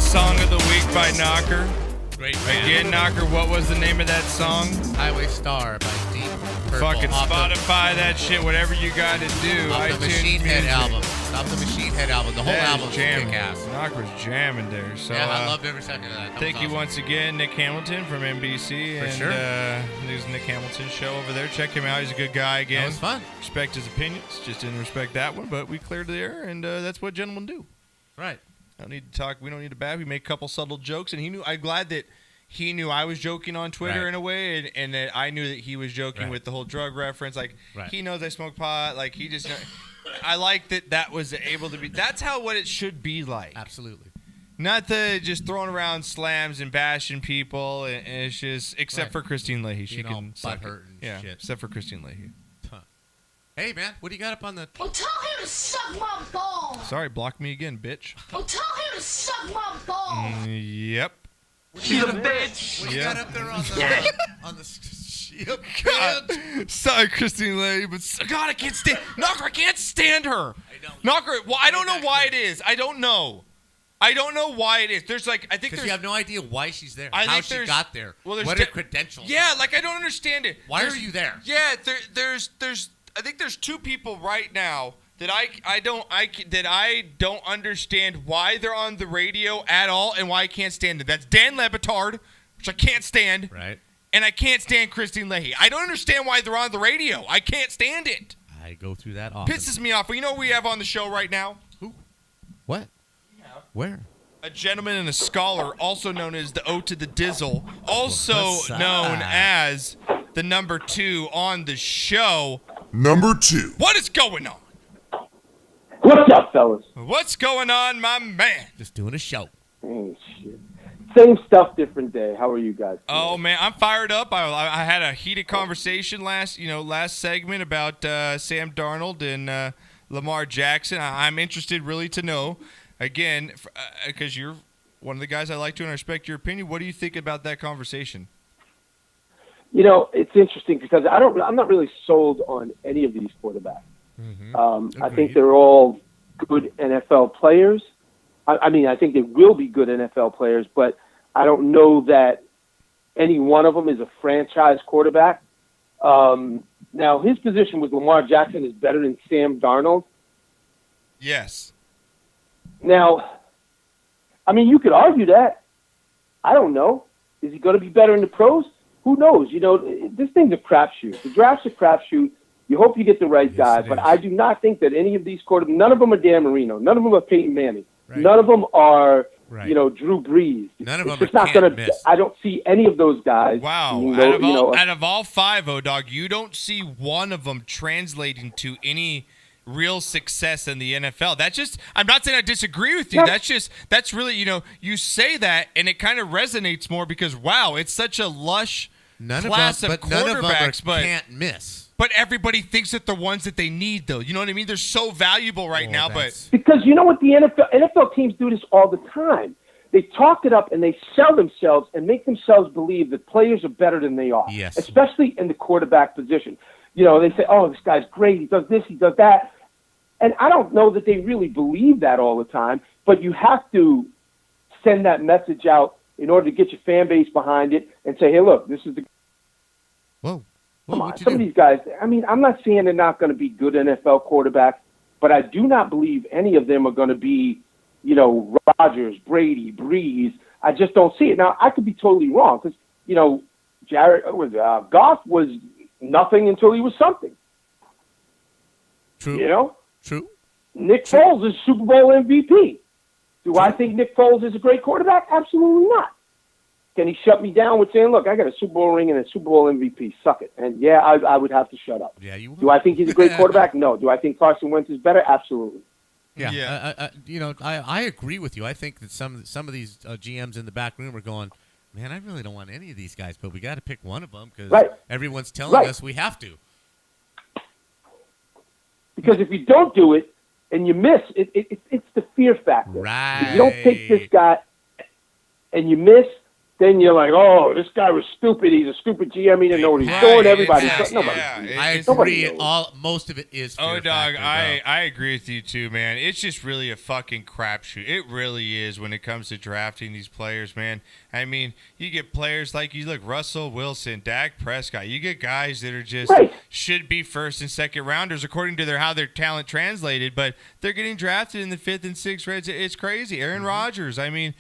Song of the Week by Knocker. Great band. Again, Knocker, what was the name of that song? Highway Star by Deep Purple. Fucking Spotify that shit, whatever you got to do. Off the Machine Head album. Off the Machine Head album. The whole album's kick-ass. Knocker's jamming there. So, yeah, I loved every second of that. Thank you once again, Nick Hamilton from NBC. For sure. There's Nick Hamilton's show over there. Check him out. He's a good guy again. That was fun. Respect his opinions. Just didn't respect that one, but we cleared the air, and that's what gentlemen do. Right. I don't need to talk. We don't need to bad. We make a couple subtle jokes, and he knew. I'm glad that he knew I was joking on Twitter in a way, and that I knew that he was joking with the whole drug reference. Like he knows I smoke pot. Like he just. I like that was able to be. That's what it should be like. Absolutely. Not the just throwing around slams and bashing people, and it's just except for Christine Leahy. She can suck hurt and shit. Except for Christine Leahy. Hey, man, what do you got up on the... Well, tell him to suck my balls. Sorry, block me again, bitch. Well, tell him to suck my balls. Yep. She's a bitch. What do you got up there on the ship? God. Sorry, Christine Leahy, but God, I can't stand... Knocker, I can't stand her. I know. Knocker, well, I don't know why it is. I don't know why it is. There's I think because you have no idea why she's there. How she got there. Well, what her credentials. Yeah, I don't understand it. Why are you there? Yeah, there's I think there's two people right now that I don't understand why they're on the radio at all and why I can't stand it. That's Dan Le Batard, which I can't stand. Right. And I can't stand Christine Leahy. I don't understand why they're on the radio. I can't stand it. I go through that often. Pisses me off. Well, you know what we have on the show right now? Who? What? Where? A gentleman and a scholar, also known as the O to the Dizzle, also known as the number 2 on the show. Number 2. What is going on? What's up, fellas? What's going on, my man? Just doing a show. Hey, shit. Same stuff, different day. How are you guys doing? Oh man, I'm fired up. I had a heated conversation last segment about Sam Darnold and Lamar Jackson. I'm interested really to know, again, because you're one of the guys I like to and I respect your opinion. What do you think about that conversation? You know, it's interesting because I'm not really sold on any of these quarterbacks. Mm-hmm. I think they're all good NFL players. I mean, I think they will be good NFL players, but I don't know that any one of them is a franchise quarterback. Now, his position with Lamar Jackson is better than Sam Darnold. Yes. Now, I mean, you could argue that. I don't know. Is he going to be better in the pros? Who knows? You know, this thing's a crapshoot. The draft's a crapshoot. You hope you get the right guy, but I do not think that any of these quarterbacks, none of them are Dan Marino. None of them are Peyton Manning. Right. None of them are, Drew Brees. None of them are can't miss. I don't see any of those guys. Wow. Out of all 5, O-Dog, you don't see one of them translating to any real success in the NFL. That's just, I'm not saying I disagree with you. Yeah. That's really, you say that and it kind of resonates more because, wow, it's such a lush class of quarterbacks. But can't miss. But everybody thinks that the ones that they need, though. You know what I mean? They're so valuable right now. But because you know what, the NFL teams do this all the time. They talk it up and they sell themselves and make themselves believe that players are better than they are. Yes. Especially in the quarterback position. You know, they say, oh, this guy's great. He does this, he does that. And I don't know that they really believe that all the time, but you have to send that message out in order to get your fan base behind it and say, hey, look, this is the... Whoa. Come on, some of these guys, I mean, I'm not saying they're not going to be good NFL quarterbacks, but I do not believe any of them are going to be, Rodgers, Brady, Breeze. I just don't see it. Now, I could be totally wrong because, Goff was nothing until he was something. True. True. Nick Foles is Super Bowl MVP. Do I think Nick Foles is a great quarterback? Absolutely not. Can he shut me down with saying, look, I got a Super Bowl ring and a Super Bowl MVP. Suck it. And, I would have to shut up. Yeah, you would. Do I think he's a great quarterback? No. Do I think Carson Wentz is better? Absolutely. Yeah. I agree with you. I think that some of these GMs in the back room are going, man, I really don't want any of these guys, but we got to pick one of them because everyone's telling us we have to. Because if you don't do it and you miss, it's the fear factor. Right. If you don't pick this guy and you miss, then you're like, oh, this guy was stupid. He's a stupid GM. He didn't know what he's doing. Everybody, nobody. I agree. Most of it is fear dog, factor, I agree with you too, man. It's just really a fucking crapshoot. It really is when it comes to drafting these players, man. I mean, you get players like Russell Wilson, Dak Prescott. You get guys that are just should be first and second rounders according to how their talent translated, but they're getting drafted in the 5th and 6th rounds. It's crazy. Aaron Rodgers. I mean,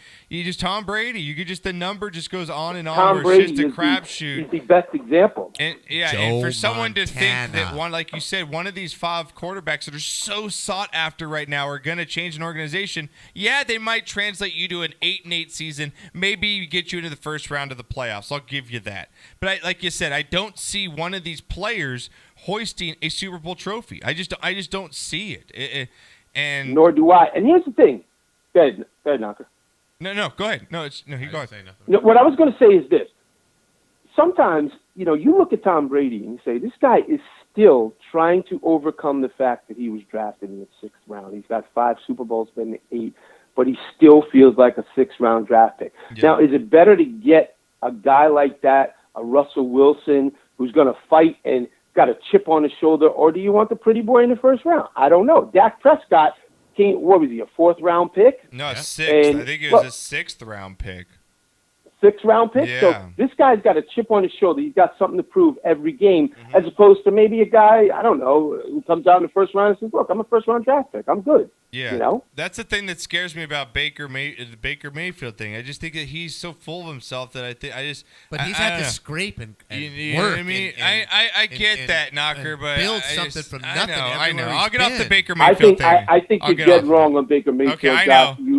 Tom Brady. You could just the number just goes on and on. Tom Brady it's just a crapshoot. He's the best example. And and for someone to think that like you said, one of these 5 quarterbacks that are so sought after right now are going to change an organization. Yeah, they might translate you to an 8-8 season. Maybe get you into the first round of the playoffs. I'll give you that. But like you said, I don't see one of these players hoisting a Super Bowl trophy. I just don't see it. And nor do I. And here's the thing. Go ahead, Knocker. No, go ahead. No, he go ahead. What I was going to say is this. Sometimes, you look at Tom Brady and you say, this guy is still trying to overcome the fact that he was drafted in the 6th round. He's got 5 Super Bowls, been 8, but he still feels like a 6th-round draft pick. Yeah. Now, is it better to get a guy like that, a Russell Wilson, who's going to fight and got a chip on his shoulder, or do you want the pretty boy in the 1st round? I don't know. Dak Prescott, what was he, a 4th-round pick? No, 6th. I think it was a 6th-round pick. 6th-round pick? Yeah. So this guy's got a chip on his shoulder. He's got something to prove every game, as opposed to maybe a guy, I don't know, who comes out in the 1st round and says, look, I'm a 1st-round draft pick. I'm good. Yeah, that's the thing that scares me about the Baker Mayfield thing. I just think that he's so full of himself that But he's had to scrape and you work. Know what I mean, I get that, Knocker, but build something from nothing. I know. I'll get off the Baker Mayfield thing. I think you're dead wrong on Baker Mayfield. Okay,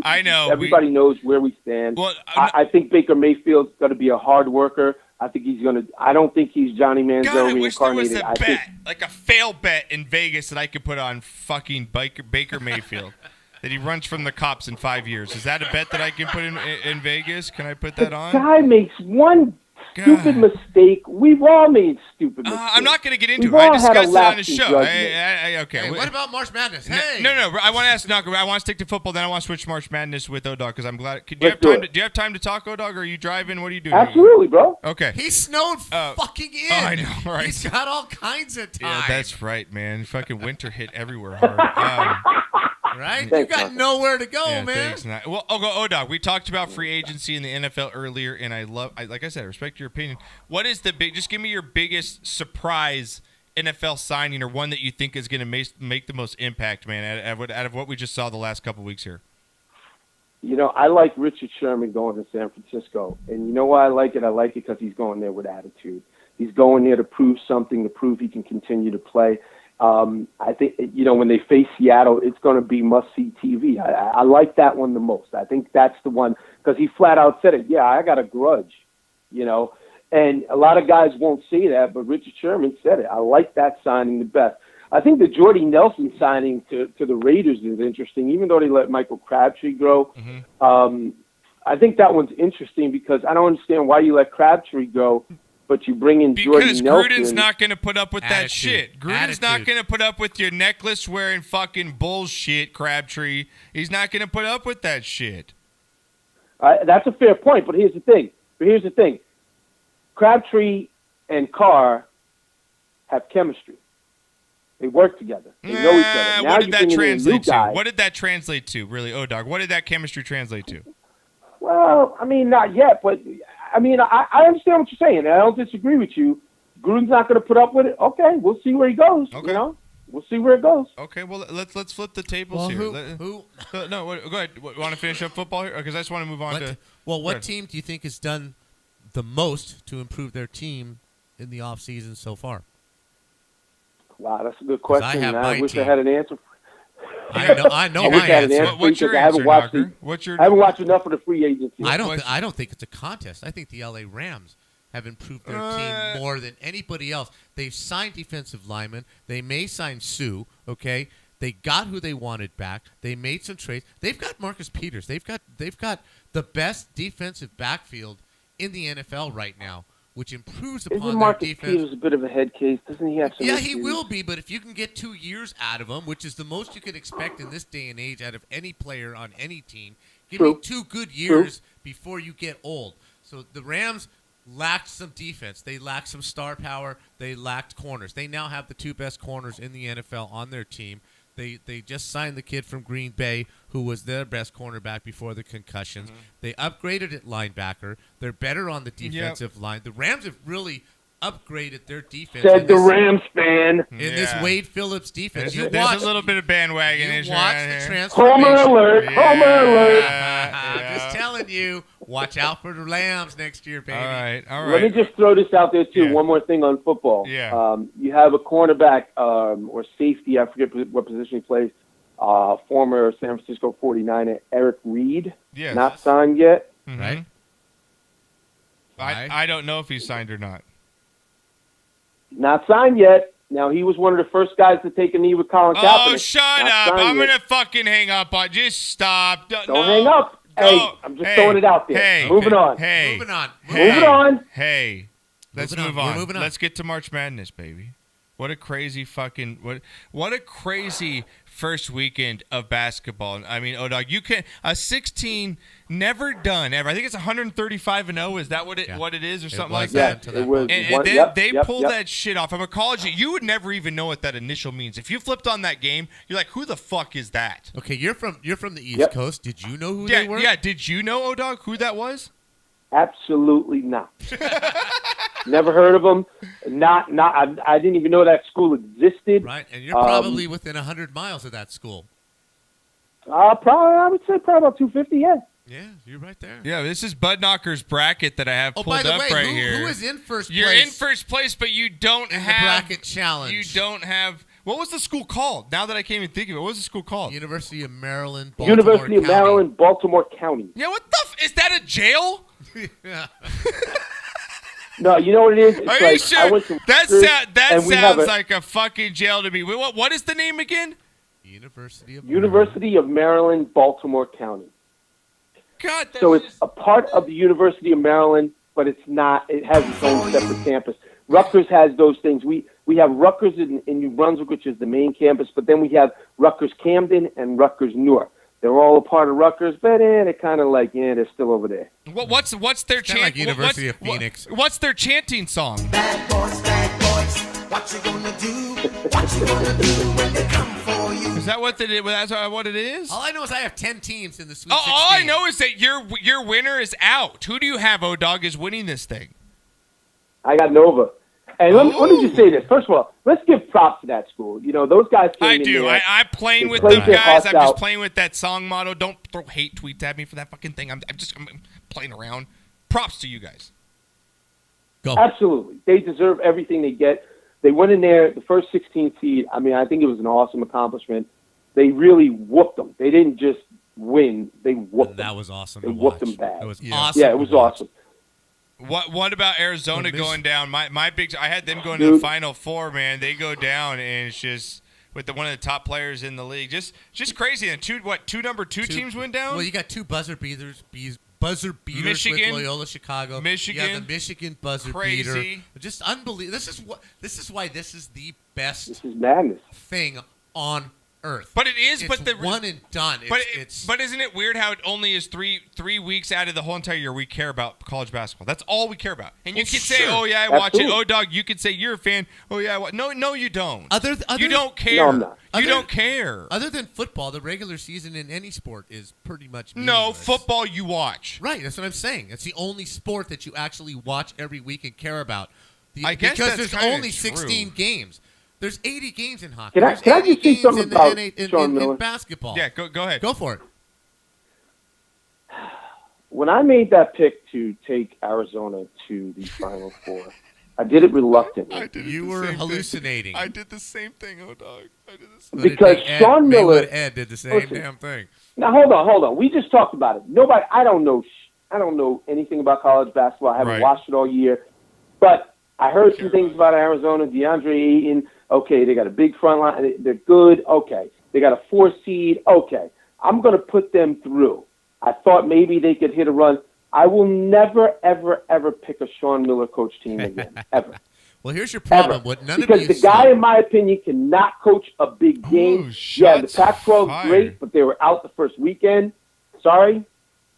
I know. Everybody knows where we stand. Well, I think Baker Mayfield's going to be a hard worker. I don't think he's Johnny Manziel reincarnated. I wish there was a bet, like a fail bet in Vegas that I could put on fucking Baker Mayfield. That he runs from the cops in 5 years. Is that a bet that I can put in Vegas? Can I put that on? The guy makes one stupid mistake. We've all made stupid mistakes. I'm not going to get into it. I discussed it on the show. Okay. Hey, what about March Madness? Hey. No. I want to ask Knocker. I want to stick to football. Then I want to switch March Madness with O-Dog because I'm glad. Do you have time to talk, O-Dog, or are you driving? What are you doing? Absolutely, bro. Okay. He snowed fucking in. I know, right? He's got all kinds of time. Yeah, that's right, man. Fucking winter hit everywhere hard. Right? Thanks, you got nowhere to go, man. Thanks, well, O-Dog, we talked about free agency in the NFL earlier, and like I said, I respect your opinion. What is just give me your biggest surprise NFL signing or one that you think is going to make the most impact, man, out of what we just saw the last couple weeks here? I like Richard Sherman going to San Francisco. And you know why I like it? I like it because he's going there with attitude. He's going there to prove something, to prove he can continue to play. I think, when they face Seattle, it's going to be must-see TV. I like that one the most. I think that's the one because he flat out said it. Yeah, I got a grudge, and a lot of guys won't say that, but Richard Sherman said it. I like that signing the best. I think the Jordy Nelson signing to the Raiders is interesting, even though they let Michael Crabtree grow. I think that one's interesting because I don't understand why you let Crabtree go, but you bring in Jordy Nelson. Because Gruden's not going to put up with that shit. Gruden's not going to put up with your necklace-wearing fucking bullshit, Crabtree. He's not going to put up with that shit. That's a fair point, but here's the thing. Crabtree and Carr have chemistry. They work together. They know each other. Now what did that translate to? What did that translate to, really, O-Dog? What did that chemistry translate to? Well, not yet, but I understand what you're saying. I don't disagree with you. Gruden's not going to put up with it. Okay, we'll see where he goes. Okay. We'll see where it goes. Okay, well, let's flip the tables here. Who? No, go ahead. Want to finish up football here? Because I just want to move on to... Well, what team do you think has done the most to improve their team in the offseason so far? Wow, that's a good question. I wish team. I had an answer. I know my answer. What's your answer, Knocker? I haven't watched enough of the free agency. I don't think it's a contest. I think the LA Rams have improved their team more than anybody else. They've signed defensive linemen. They may sign Sue, okay? They got who they wanted back. They made some trades. They've got Marcus Peters. They've got the best defensive backfield in the NFL right now, which improves upon Isn't their Marcus defense. Peters a bit of a head case? Doesn't he have some Yeah, issues? he will be, but if you can get 2 years out of him, which is the most you could expect in this day and age out of any player on any team, give me 2 good years before you get old. So the Rams lacked some defense. They lacked some star power. They lacked corners. They now have the 2 best corners in the NFL on their team. They just signed the kid from Green Bay who was their best cornerback before the concussions. They upgraded at linebacker. They're better on the defensive line. The Rams have really upgraded their defense. Said the Rams fan. In this Wade Phillips defense. There's a little bit of bandwagon. You watch the transformation. Homer alert. Homer alert. I'm just telling you, watch out for the Lambs next year, baby. All right. Let me just throw this out there, too. Yeah. One more thing on football. Yeah. You have a cornerback or safety, I forget what position he plays, former San Francisco 49er, Eric Reed. Yes. Not signed yet. Right? I don't know if he's signed or not. Not signed yet. Now, he was one of the first guys to take a knee with Colin Kaepernick. Oh, shut Not up. signed I'm yet. going to fucking hang up on. Just stop. Don't hang up. Hey, I'm just throwing it out there. Hey, Moving on. Hey. Moving on. Moving on. Hey. Let's Moving on. move We're on. moving on. Let's get to March Madness, baby. What a crazy fucking what a crazy first weekend of basketball. I mean, dog, you can a 16 never done ever. I think it's 135-0. Is that what it is or something like that? It was. And they pulled that shit off. I'm a college. You would never even know what that initial means. If you flipped on that game, you're like, who the fuck is that? Okay, you're from the East Coast. Did you know who they were? Yeah. Did you know, dog, who that was? Absolutely not. Never heard of them. I didn't even know that school existed. Right, and you're probably within 100 miles of that school. I would say probably about 250. Yeah. Yeah, you're right there. Yeah, this is Bud Knocker's bracket that I have pulled by the up way, right here. Who is in first place? You're in first place, but you don't in have the bracket challenge. You don't have. What was the school called? Now that I can't even think of it, what was the school called? University of Maryland, Baltimore University of County. Maryland, Baltimore County. Yeah, what the? Is that a jail? Yeah. No, you know what it is? It's Are you like, sure? I went to That and we have sounds a- like a fucking jail to me. What is the name again? University of Maryland, Baltimore County. God, that's So it's just- a part of the University of Maryland, but it's not. It has its own separate campus. Rutgers has those things. We have Rutgers in New Brunswick, which is the main campus, but then we have Rutgers Camden and Rutgers Newark. They're all a part of Rutgers, but they're kind of like, they're still over there. What's their chant? like University of Phoenix. What's their chanting song? Bad boys, what you gonna do? What you gonna do when they come for you? Is that what it is? That's what it is? All I know is I have 10 teams in the Sweet 16. All I know is that your winner is out. Who do you have, O-Dog, is winning this thing? I got Nova. And let me just say this. First of all, let's give props to that school. You know, those guys came I in do. there. I'm playing They with played them their guys. hearts I'm just out. playing with that song motto. Don't throw hate tweets at me for that fucking thing. I'm playing around. Props to you guys. Go. Absolutely. They deserve everything they get. They went in there, the first 16 seed. I mean, I think it was an awesome accomplishment. They really whooped them. They didn't just win. They whooped them. That was awesome. They to whooped watch. them bad. It was awesome. Yeah, it was awesome. What about Arizona Well, going down? My big. I had them going to Dude. the Final Four. Man, they go down, and it's just with one of the top players in the league. Just crazy. And two number two teams went down. Well, you got two buzzer beaters Michigan, with Loyola Chicago. Michigan. You got the Michigan buzzer Crazy. beater. Just unbelievable. This is why this is the best This is madness. thing on earth. But it is. It's But the one and done. But isn't it weird how it only is three weeks out of the whole entire year we care about college basketball? That's all we care about. And you Well, can say, sure. "Oh yeah, I watch it." Absolutely. Oh dog, you can say you're a fan. Oh yeah, no, you don't. You don't care. No, I'm not. You don't care. Other than football, the regular season in any sport is pretty much No meaningless. football. You watch. Right, that's what I'm saying. It's the only sport that you actually watch every week and care about. I guess because that's there's kinda only true. 16 games. There's 80 games in hockey. Can I There's just 80 say games something in the about in Sean Miller? basketball. Yeah, go ahead. Go for it. When I made that pick to take Arizona to the Final Four, I did it reluctantly. You were hallucinating. I did the same thing, dog. I did the same. Because Sean Miller- Ed did the same Listen. damn thing. Now hold on. We just talked about it. Nobody. I don't know anything about college basketball. I haven't Right. watched it all year, but I heard some things about Arizona. DeAndre Ayton. Okay, they got a big front line. They're good. Okay, they got a 4 seed. Okay, I'm going to put them through. I thought maybe they could hit a run. I will never, ever, ever pick a Sean Miller coach team again, ever. Well, here's your problem. Ever. What none Because of you the guy, see. in my opinion, cannot coach a big game. Yeah, the shots Pac-12 is fired. great, but they were out the first weekend. Sorry,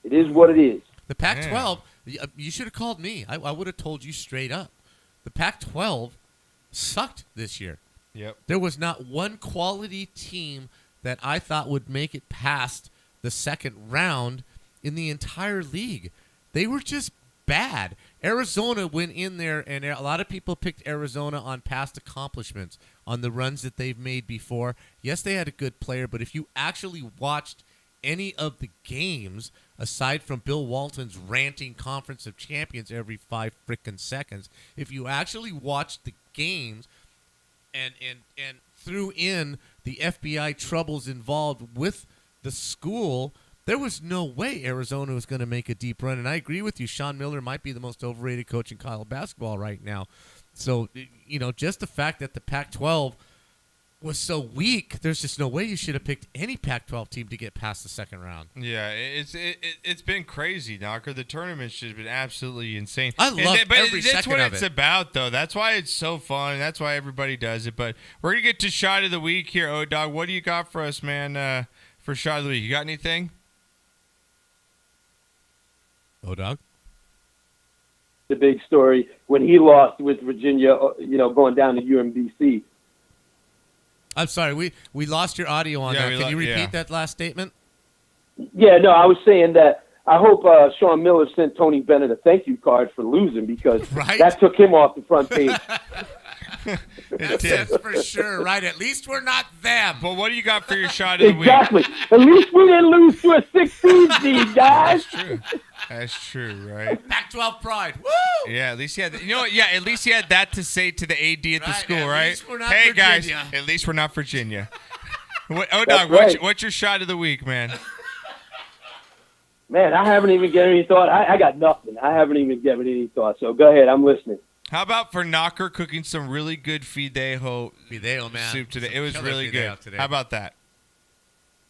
it is what it is. The Pac-12 You should have called me. I would have told you straight up. The Pac-12 sucked this year. Yep. There was not one quality team that I thought would make it past the second round in the entire league. They were just bad. Arizona went in there, and a lot of people picked Arizona on past accomplishments, on the runs that they've made before. Yes, they had a good player, but if you actually watched any of the games, aside from Bill Walton's ranting Conference of Champions every 5 frickin' seconds, if you actually watched the games and threw in the FBI troubles involved with the school, there was no way Arizona was going to make a deep run. And I agree with you. Sean Miller might be the most overrated coach in college basketball right now. So, just the fact that the Pac-12 was so weak, there's just no way you should have picked any Pac-12 team to get past the second round. Yeah, it's been crazy, Knocker. The tournament's just been absolutely insane. I love every that's second what of it's it. about, though. That's why it's so fun. That's why everybody does it. But we're gonna get to shot of the week here, O-Dog. What do you got for us, man? For shot of the week, you got anything? O-Dog? The big story when he lost with Virginia, going down to UMBC. I'm sorry, we lost your audio on that. Can you repeat that last statement? Yeah, no, I was saying that I hope Sean Miller sent Tony Bennett a thank you card for losing because that took him off the front page. That's for sure, right? At least we're not them. But what do you got for your shot of the week? Exactly. At least we didn't lose to a 16 seed, guys. That's true. That's true, right? Pac-12 pride. Woo! Yeah, at least he had. At least he had that to say to the AD at the school, at right? least we're not Hey Virginia. guys, at least we're not Virginia. Dog, right. what's your shot of the week, man? Man, I haven't even given any thought. I got nothing. I haven't even given any thought. So go ahead. I'm listening. How about for Knocker cooking some really good Fideo, man. soup today? Some It was killer really fideo good. today. How about that?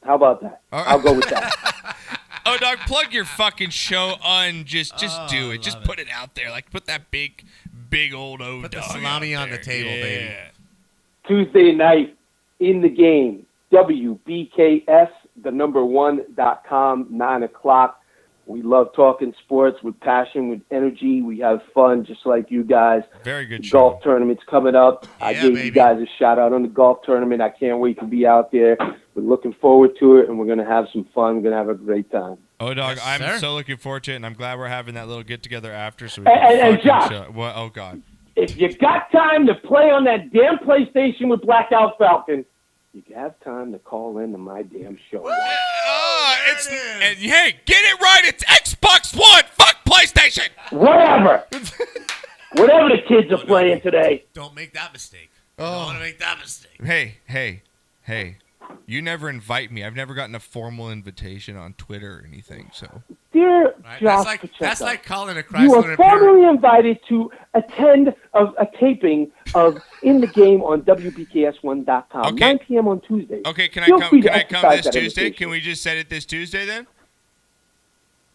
How about that? I'll go with that. Oh, dog, plug your fucking show on. Just do it. Just love put it out there. Like, put that big old O-Dog Put the salami out on the there. table, baby. Yeah. Tuesday night in the game. WBKS, the1.com, 9 o'clock. We love talking sports with passion, with energy. We have fun just like you guys. Very good The show. golf tournament's coming up. I gave baby. you guys a shout out on the golf tournament. I can't wait to be out there. We're looking forward to it, and we're going to have some fun. We're going to have a great time. Oh, dog, Yes, I'm sir. so looking forward to it, and I'm glad we're having that little get-together after. So we And can fucking Josh. show- What? Oh, God. If you got time to play on that damn PlayStation with Blackout Falcon, you have time to call into my damn show. It's and hey, get it right. It's Xbox One. Fuck PlayStation. Whatever. Whatever the kids are playing today. Don't make that mistake. Don't want to make that mistake. Hey. You never invite me. I've never gotten a formal invitation on Twitter or anything. So Dear Right? Josh That's Pacheco, like calling a you Chrysler are Imperial. formally invited to attend a taping of In the Game on WBKS1.com, Okay. 9 p.m. on Tuesday. okay, can Feel I free come? to Can I come exercise this that Tuesday? invitation. Can we just set it this Tuesday then?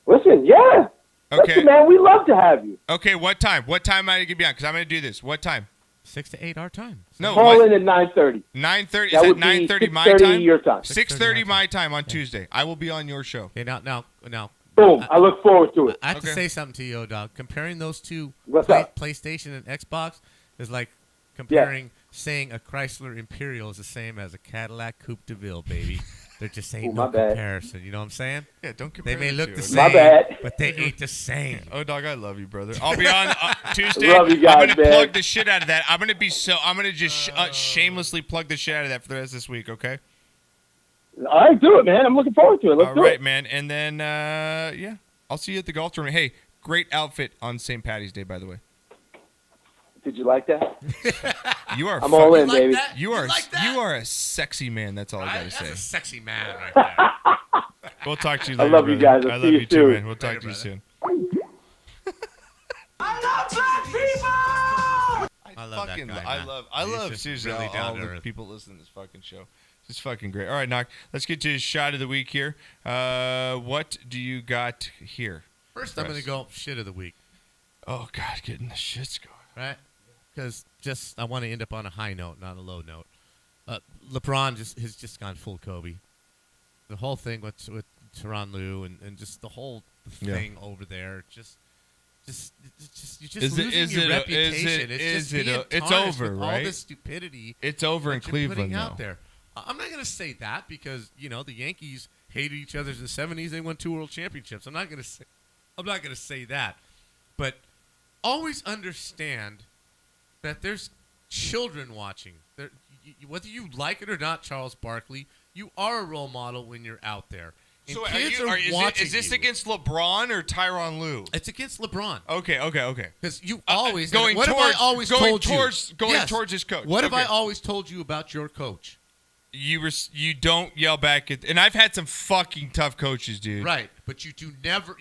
Listen, yeah. Okay. Listen, man, we love to have you. Okay. What time? What time am I gonna be on? Because I'm gonna do this. What time? 6 to 8 our time. No. Call What? in at 9:30. 9:30. Is That that would be 9:30 my 6:30 time? your time. 6:30 my time on Tuesday. I will be on your show. Okay, now. Boom. I look forward to it. I have to Okay. say something to you, dog. Comparing those two, What's up? PlayStation and Xbox, is like comparing saying a Chrysler Imperial is the same as a Cadillac Coupe de Ville, baby. There just ain't Ooh, my no bad. comparison. You know what I'm saying? Yeah, don't compare. They may the look two, the okay? same, My bad. but they ain't the same. Oh, dog, I love you, brother. I'll be on Tuesday. Love you guys, I'm gonna man. plug the shit out of that. I'm gonna just shamelessly plug the shit out of that for the rest of this week. Okay. All right, do it, man. I'm looking forward to it. Let's All do right, it. man. And then yeah, I'll see you at the golf tournament. Hey, great outfit on St. Patty's Day, by the way. Did you like that? You are. I'm all in, Like baby. that? You are. like that? You are a sexy man. That's all I Right? gotta That's a say. sexy man right there. We'll talk to you I later. love you brother. guys. I'll I see love you you too, soon. man. We'll talk Later, to you brother. soon. I love that guy, I man. love He's just seriously really all down to the earth. people listening to this fucking show. It's fucking great. All right, Knock. Let's get to his shot of the week here. What do you got here? First, I'm going to go shit of the week, Oh God, getting the shits going. right? Because I want to end up on a high note, not a low note. LeBron has just gone full Kobe. The whole thing with Tyronn Lue and just the whole thing over there, just you're just losing your reputation. It's over, with right? All this stupidity. It's over in Cleveland putting though. out there. I'm not going to say that because the Yankees hated each other in the '70s. They won 2 World Championships. I'm not going to say that, but always understand that there's children watching. Whether you like it or not, Charles Barkley, you are a role model when you're out there. And So kids is this against LeBron or Tyronn Lue? It's against LeBron. Okay. Because you always going what towards, have I always going told towards, you? Going Yes. towards his coach. What have Okay. I always told you about your coach? You don't yell back at, and I've had some fucking tough coaches, dude. Right, but you never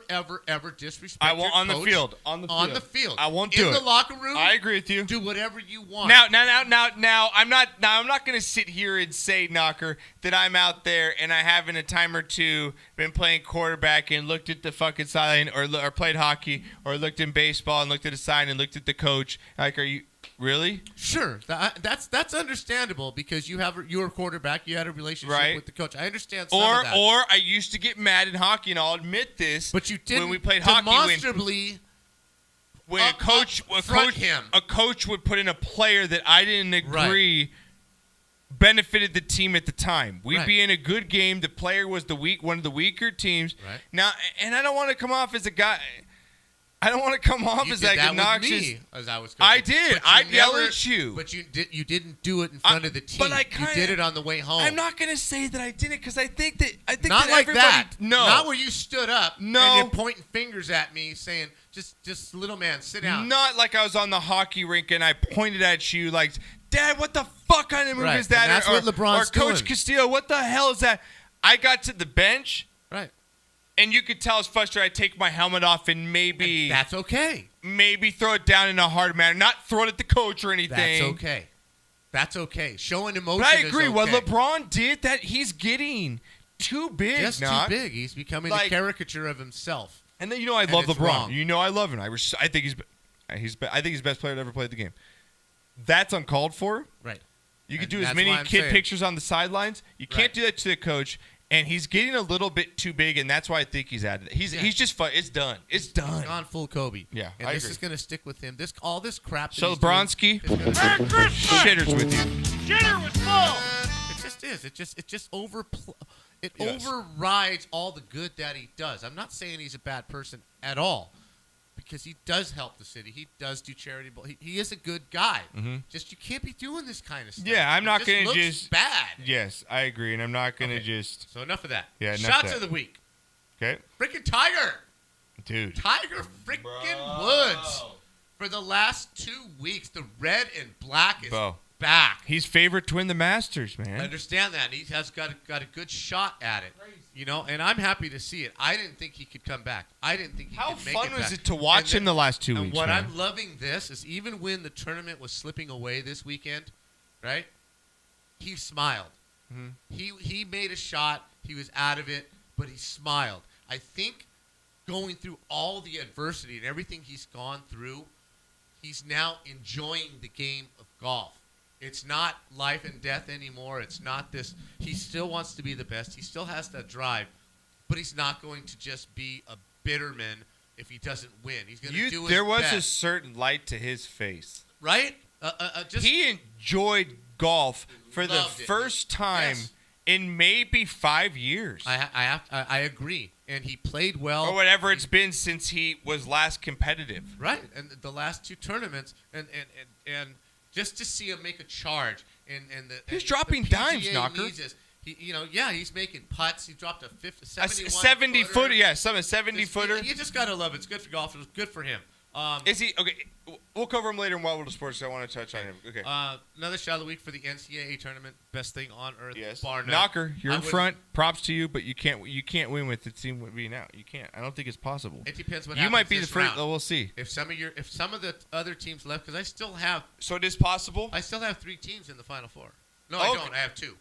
ever disrespect. I won't your on the coach field. On the field. I won't do it. In the locker room. I agree with you. Do whatever you want. Now, I'm not going to sit here and say, Knocker, that I'm out there and I haven't a time or two been playing quarterback and looked at the fucking sideline or played hockey or looked in baseball and looked at a sign and looked at the coach. Like, are you really? Sure, that's understandable because you were a quarterback. You had a relationship with the coach. I understand some of that. Or I used to get mad in hockey, and I'll admit this. But you didn't when we played hockey. Demonstrably. When a coach would put in a player that I didn't agree benefited the team at the time. We'd be in a good game. The player was one of the weaker teams. Right. Now, and I don't want to come off as a guy. I don't want to come off as like obnoxious. With me, as I was coaching. I did. I'd yell at you. But you didn't do it in front of the team. But you did it on the way home. I'm not going to say that I didn't because I think that not that like everybody, that. No, not where you stood up. No, and you're pointing fingers at me, saying, "Just little man, sit down." Not like I was on the hockey rink and I pointed at you like, "Dad, what the fuck kind of move is that?" And that's what LeBron's doing. Or Coach doing. Castillo, what the hell is that? I got to the bench, right, and you could tell I was frustrated. I take my helmet off and maybe that's okay. Maybe throw it down in a hard manner, not throw it at the coach or anything. That's okay. Showing emotion. But I agree. Is okay. What LeBron did, that he's getting too big. Just too big. He's becoming a caricature of himself. And then I love LeBron. Wrong. I love him. I think he's the best player to ever play the game. That's uncalled for. Right. You can do as many kid pictures on the sidelines. You can't do that to the coach. And he's getting a little bit too big, and that's why I think he's added it. He's just fun. It's done. It's done. He's gone full Kobe. Yeah, and this is going to stick with him. All this crap. So Bronski, shitters with you. Shitter was full. It just is. It just overrides all the good that he does. I'm not saying he's a bad person at all, because he does help the city. He does do charitable. He is a good guy. Mm-hmm. Just you can't be doing this kind of stuff. Yeah, I'm not going to just bad. Yes, I agree, and I'm not going to just. So enough of that. Yeah, shots of the week. Okay. Freaking Tiger. Dude. Tiger freaking Woods. For the last 2 weeks, the red and black is back. He's favorite to win the Masters, man. I understand that. And he has got a good shot at it. And I'm happy to see it. I didn't think he could come back. I didn't think he could make it back. How fun was it to watch him the last 2 weeks, And what man? I'm loving this is even when the tournament was slipping away this weekend, right, he smiled. Mm-hmm. He made a shot. He was out of it, but he smiled. I think going through all the adversity and everything he's gone through, he's now enjoying the game of golf. It's not life and death anymore. It's not this. He still wants to be the best. He still has that drive, but he's not going to just be a bitterman if he doesn't win. He's going to do his There was best. a certain light to his face. Right? He enjoyed golf for the first time in maybe 5 years. I agree. And he played well. Or whatever it's been since he was last competitive. Right. And the last 2 tournaments and just to see him make a charge he's dropping dimes, Knocker. He's making putts. He dropped a 70 footer. Yeah, 70 footer. You just gotta love it. It's good for golf. It's good for him. Is he okay? We'll cover him later in Wild World of Sports. So I want to touch on him. Okay. Another shot of the week for the NCAA tournament. Best thing on earth. Yes. Bar none. Knocker, you're in front. Props to you, but you can't win with the team being out. You can't. I don't think it's possible. It depends what you happens might be the this first. round. Oh, we'll see. If some of the other teams left, because I still have. So it is possible. I still have 3 teams in the Final Four. No, I don't. I have 2.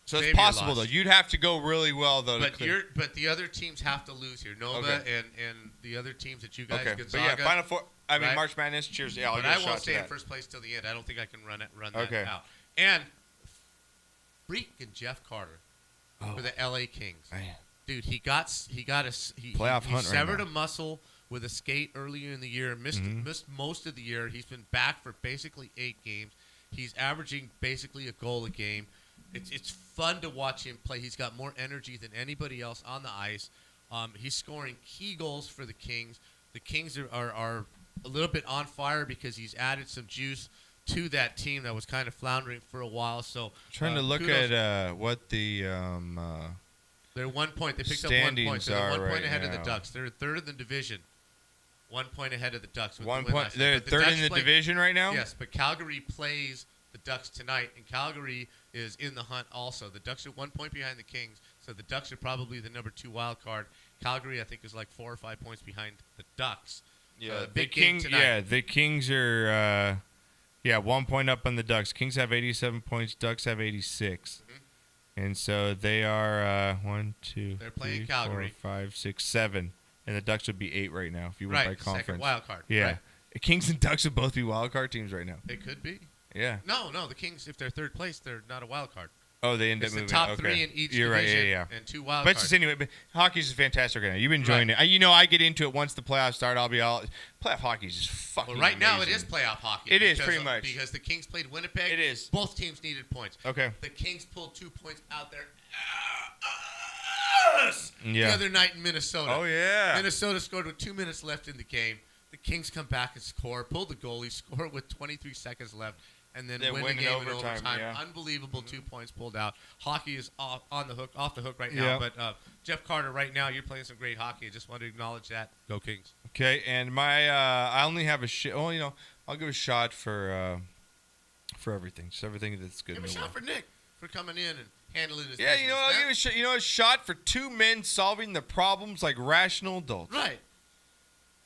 So it's possible though. You'd have to go really well though. But the other teams have to lose here. Nova and the other teams that you guys. Okay. Gonzaga, But yeah, Final Four. I mean, March Madness. Cheers. Yeah, but I won't stay in first place till the end. I don't think I can run that out. And freaking Jeff Carter for the LA Kings. Man. Dude, he severed a muscle with a skate earlier in the year, missed most of the year. He's been back for basically 8 games. He's averaging basically a goal a game. It's fun to watch him play. He's got more energy than anybody else on the ice. He's scoring key goals for the Kings. The Kings are a little bit on fire because he's added some juice to that team that was kind of floundering for a while. So trying to look at what the they're 1 point. They picked up 1 point. So they're 1 point ahead of the Ducks. They're third in the division. 1 point ahead of the Ducks. With 1 the point. They're third in the division right now. Yes, but Calgary plays the Ducks tonight, and Calgary is in the hunt also. The Ducks are 1 point behind the Kings, so the Ducks are probably the number 2 wild card. Calgary, I think, is like 4 or 5 points behind the Ducks. Yeah, so the Kings. Yeah, the Kings are 1 point up on the Ducks. Kings have 87 points. Ducks have 86, and so they are 1, 2. They're playing 3, Calgary. 4, 5, 6, 7, and the Ducks would be 8 right now if you went by conference. Second wild card. Yeah, Right. Kings and Ducks would both be wild card teams right now. They could be. Yeah. No, the Kings, if they're third place, they're not a wild card. Oh, they end up It's moving. the top okay. 3 in each You're division right, yeah. and 2 wild But cards. just anyway, but hockey's fantastic right now. You've been enjoying it. I get into it once the playoffs start. I'll be all playoff hockey is just fucking. Well, right now it amazing. is playoff hockey. It is, because pretty much. because the Kings played Winnipeg. It is. Both teams needed points. Okay. The Kings pulled 2 points out there. Yeah. The other night in Minnesota. Oh yeah. Minnesota scored with 2 minutes left in the game. The Kings come back and score, pull the goalie, score with 23 seconds left, and then win the game in overtime. Yeah. Unbelievable 2 points pulled out. Hockey is off the hook right now. Yep. But Jeff Carter, right now, you're playing some great hockey. I just wanted to acknowledge that. Go Kings. Okay, and my I only have a shot. Well, I'll give a shot for everything. Just everything that's good. Give a in the shot world. for Nick for coming in and handling his Yeah, business. I'll give a shot for 2 men solving the problems like rational adults. Right.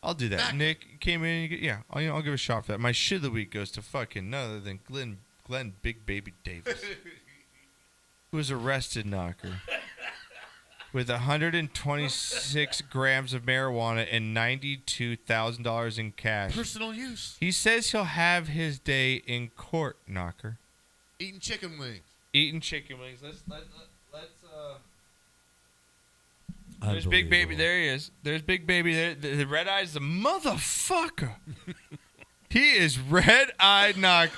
I'll do that. Exactly. Nick came in. I'll give a shot for that. My shit of the week goes to fucking none other than Glen Big Baby Davis, who was arrested, knocker, with 126 grams of marijuana and $92,000 in cash. Personal use. He says he'll have his day in court, knocker. Eating chicken wings. Eating chicken wings. Let's There's Big Baby. There he is. There's Big Baby. There. The red eyes, the motherfucker. He is red-eyed knock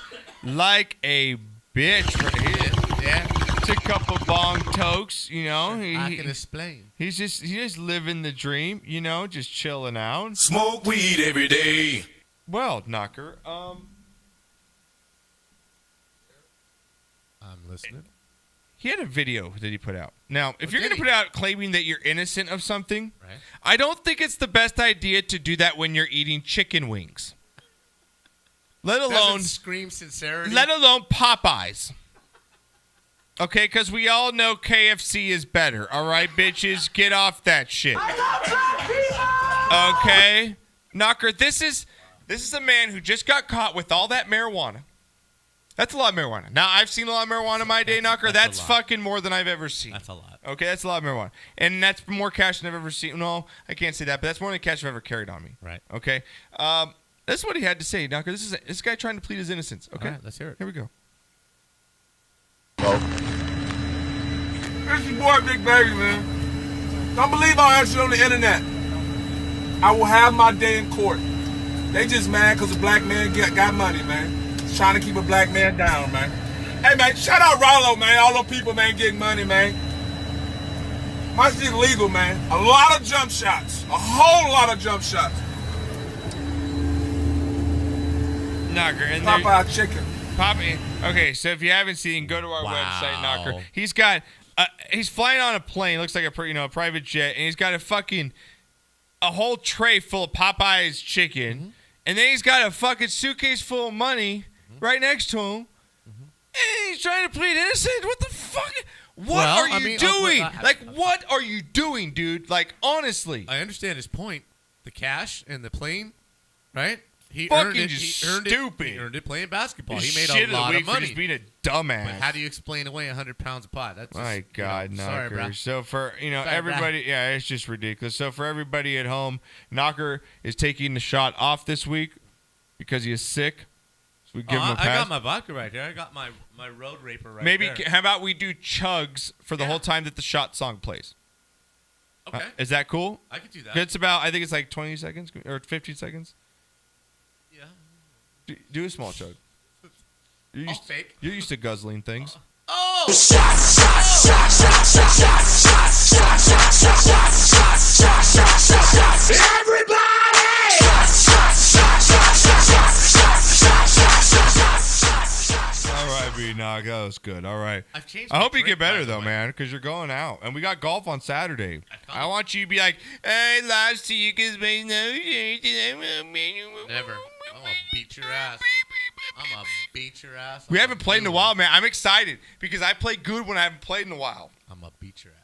like a bitch. Right? Yeah. Took a couple bong tokes, I can explain. He's just living the dream, just chilling out. Smoke weed every day. Well, knocker. I'm listening. He had a video that he put out. Now, if you're going to he? put out claiming that you're innocent of something, Right. I don't think it's the best idea to do that when you're eating chicken wings. Let alone Doesn't scream sincerity. Let alone Popeyes. Okay, because we all know KFC is better. All right, bitches, get off that shit. Okay, knocker. This is a man who just got caught with all that marijuana. That's a lot of marijuana. Now, I've seen a lot of marijuana in my day, knocker. That's fucking more than I've ever seen. That's a lot. Okay, that's a lot of marijuana. And that's more cash than I've ever seen. No, I can't say that, but that's more than cash I've ever carried on me. Right. Okay? That's what he had to say, knocker. This guy trying to plead his innocence. Okay? All right, let's hear it. Here we go. It's your boy, Big Baby, man. Don't believe all that shit on the internet. I will have my day in court. They just mad because a black man got money, man. Just trying to keep a black man down, man. Hey, man, shout out Rollo, man. All those people, man, getting money, man. My shit legal, man. A lot of jump shots. A whole lot of jump shots. Knocker. And Popeye chicken. Okay, so if you haven't seen, go to our website, Knocker. He's got, he's flying on a plane, looks like a private jet, and he's got a whole tray full of Popeye's chicken, and then he's got a fucking suitcase full of money right next to him, and he's trying to plead innocent. What the fuck? What are you doing? What are you doing, dude? Like, honestly. I understand his point. The cash and the plane, right? He Fucking earned it. just He earned stupid. He earned it playing basketball. His He made shit a lot the of week for money. just being a dumbass. But how do you explain away 100 pounds of pot? That's just, My God, Knocker. Sorry, bro. So for Sorry, everybody, yeah, it's just ridiculous. So for everybody at home, Knocker is taking the shot off this week because he is sick. So we give him a pass. I got my vodka right here. I got my road raper right Maybe there. how about we do chugs for the whole time that the shot song plays? Okay. Is that cool? I could do that. It's about, I think it's like 20 seconds or 15 seconds. Yeah. Do a small chug. You're fake. You're used to guzzling things. Oh! All right, B-Nog, that was good. All right. I've changed I my hope you drink, get better, by the though, way. man, because you're going out. And we got golf on Saturday. I I want you to be like, hey, last year, because my nose Never. I'm gonna beat your ass. I'm gonna beat your ass. We haven't played in a while, man. I'm excited because I play good when I haven't played in a while. I'm gonna beat your ass.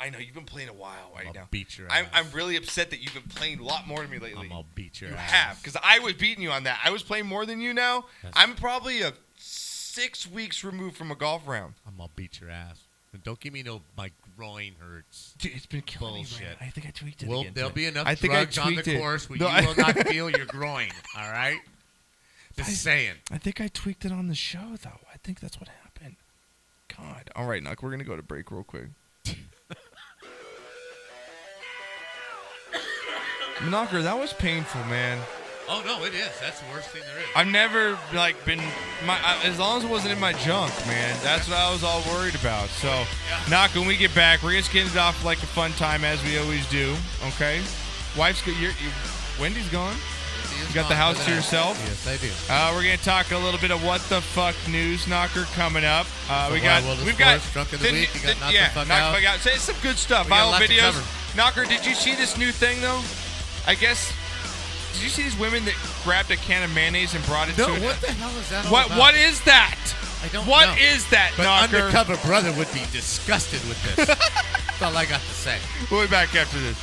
I know, you've been playing a while right now. Beat your I'm ass. really upset that you've been playing a lot more than me lately. I'm gonna beat your You ass. have, because I was beating you on that. I was playing more than you now. I'm probably 6 weeks removed from a golf round. I'm gonna beat your ass. And don't give me my groin hurts. Dude, it's been killing Bullshit. me, man. I think I tweaked it Well, again there'll today. be enough I think I drugs on the tweaked it. course where No, you will not feel your groin. All right? Just saying. I think I tweaked it on the show, though. I think that's what happened. God. All right, Nuck, we're going to go to break real quick. Knocker, that was painful, man. Oh, no, it is. That's the worst thing there is. I've never, been... as long as it wasn't in my junk, man. That's what I was all worried about. So, Knock, when we get back, we're going to get it off like a fun time, as we always do. Okay? Wife's good. Wendy's gone? You got the house to yourself? Yes, I do. We're gonna talk a little bit of what the fuck news, Knocker, coming up. We've got drunk of the week. You got knocked the fuck knock out. the fuck out. Say some good stuff. We got a Viral lot to videos. cover. Knocker, did you see this new thing though? I guess. Did you see these women that grabbed a can of mayonnaise and brought it No, to? what the hell is that all What? about? What is that? I don't What know. is that, But Knocker? Undercover Brother would be disgusted with this. That's all I got to say. We'll be back after this.